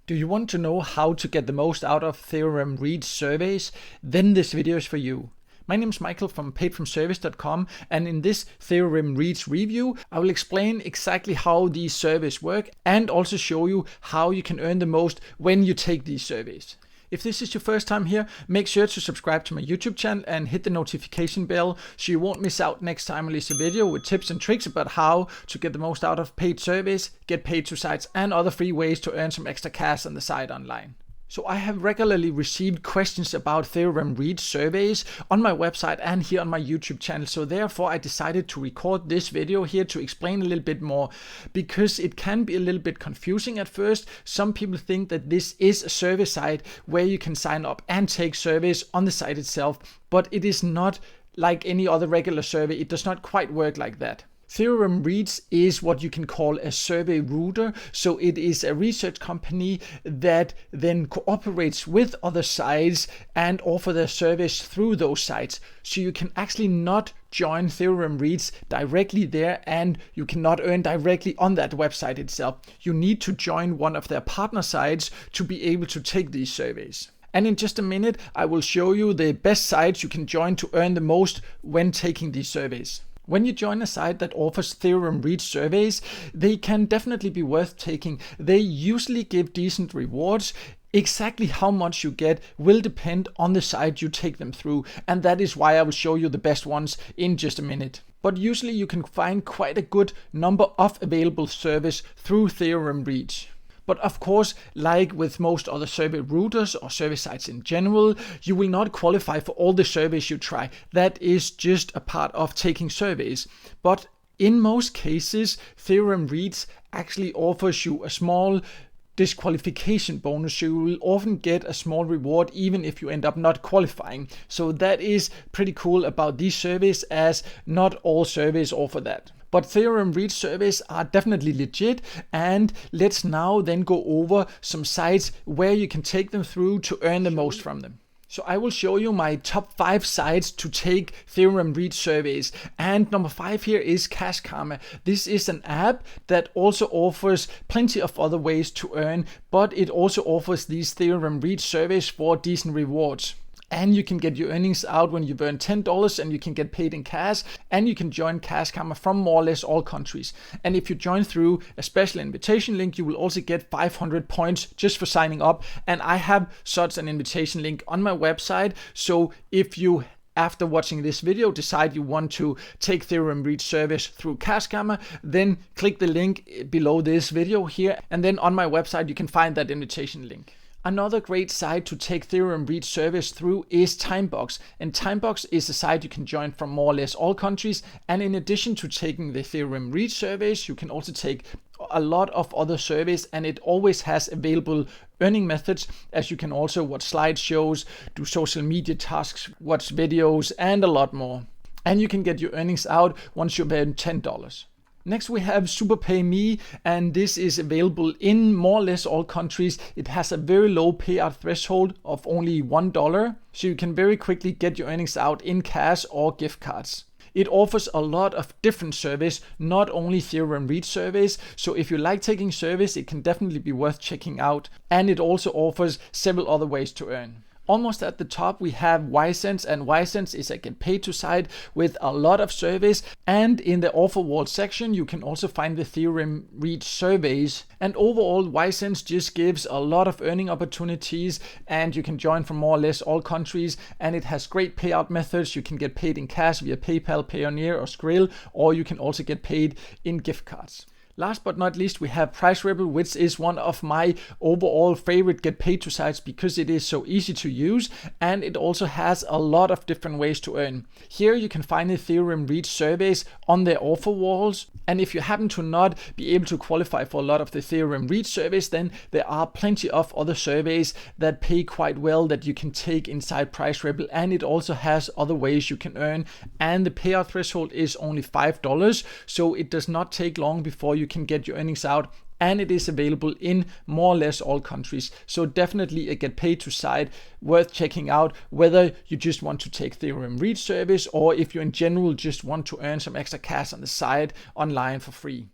Do you want to know how to get the most out of TheoremReach surveys? Then this video is for you. My name is Michael from paidfromservice.com, and in this TheoremReach review, I will explain exactly how these surveys work and also show you how you can earn the most when you take these surveys. If this is your first time here, make sure to subscribe to my YouTube channel and hit the notification bell so you won't miss out next time I release a video with tips and tricks about how to get the most out of paid surveys, get paid to sites, and other free ways to earn some extra cash on the side online. So I have regularly received questions about TheoremReach surveys on my website and here on my YouTube channel. So therefore I decided to record this video here to explain a little bit more, because it can be a little bit confusing at first. Some people think that this is a survey site where you can sign up and take surveys on the site itself, but it is not like any other regular survey. It does not quite work like that. TheoremReach is what you can call a survey router. So it is a research company that then cooperates with other sites and offer their service through those sites. So you can actually not join TheoremReach directly there, and you cannot earn directly on that website itself. You need to join one of their partner sites to be able to take these surveys. And in just a minute, I will show you the best sites you can join to earn the most when taking these surveys. When you join a site that offers TheoremReach surveys, they can definitely be worth taking. They usually give decent rewards. Exactly how much you get will depend on the site you take them through, and that is why I will show you the best ones in just a minute. But usually you can find quite a good number of available surveys through TheoremReach. But of course, like with most other survey routers or survey sites in general, you will not qualify for all the surveys you try. That is just a part of taking surveys. But in most cases, TheoremReach actually offers you a small disqualification bonus. You will often get a small reward even if you end up not qualifying. So that is pretty cool about these surveys, as not all surveys offer that. But TheoremReach surveys are definitely legit, and let's now then go over some sites where you can take them through to earn the most from them. So I will show you my top 5 sites to take TheoremReach surveys. And number 5 here is Cash Karma. This is an app that also offers plenty of other ways to earn, but it also offers these TheoremReach surveys for decent rewards. And you can get your earnings out when you earn $10, and you can get paid in cash, and you can join Cash Karma from more or less all countries. And if you join through a special invitation link, you will also get 500 points just for signing up. And I have such an invitation link on my website. So if you, after watching this video, decide you want to take TheoremReach service through Cash Karma, then click the link below this video here, and then on my website you can find that invitation link. Another great site to take TheoremReach service through is Timebox. And Timebox is a site you can join from more or less all countries. And in addition to taking the TheoremReach surveys, you can also take a lot of other surveys, and it always has available earning methods, as you can also watch slideshows, do social media tasks, watch videos, and a lot more. And you can get your earnings out once you earn $10. Next we have SuperPayMe, and this is available in more or less all countries. It has a very low payout threshold of only $1, so you can very quickly get your earnings out in cash or gift cards. It offers a lot of different surveys, not only TheoremReach surveys. So if you like taking surveys, it can definitely be worth checking out. And it also offers several other ways to earn. Almost at the top we have Ysense, and Ysense is a get paid to site with a lot of surveys, and in the offer wall section you can also find the TheoremReach surveys. And overall Ysense just gives a lot of earning opportunities, and you can join from more or less all countries, and it has great payout methods. You can get paid in cash via PayPal, Payoneer or Skrill, or you can also get paid in gift cards. Last but not least, we have PriceRebel, which is one of my overall favorite get paid to sites because it is so easy to use, and it also has a lot of different ways to earn. Here you can find the TheoremReach surveys on their offer walls, and if you happen to not be able to qualify for a lot of the TheoremReach surveys, then there are plenty of other surveys that pay quite well that you can take inside PriceRebel, and it also has other ways you can earn, and the payout threshold is only $5, so it does not take long before you can get your earnings out, and it is available in more or less all countries. So definitely a get paid to site worth checking out, whether you just want to take TheoremReach service or if you in general just want to earn some extra cash on the side online for free.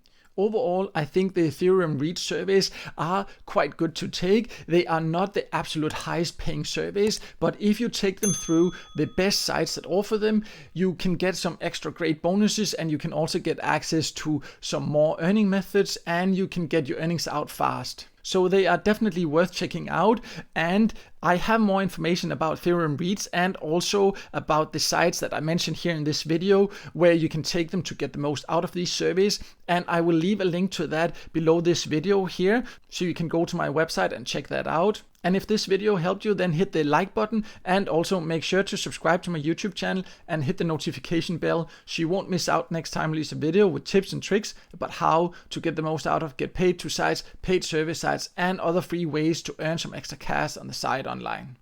overall, I think the TheoremReach surveys are quite good to take. They are not the absolute highest paying surveys, but if you take them through the best sites that offer them, you can get some extra great bonuses, and you can also get access to some more earning methods, and you can get your earnings out fast. So they are definitely worth checking out, and I have more information about TheoremReach and also about the sites that I mentioned here in this video where you can take them to get the most out of these surveys, and I will leave a link to that below this video here so you can go to my website and check that out. And if this video helped you, then hit the like button, and also make sure to subscribe to my YouTube channel and hit the notification bell so you won't miss out next time I release a video with tips and tricks about how to get the most out of get paid to sites, paid service sites, and other free ways to earn some extra cash on the side online.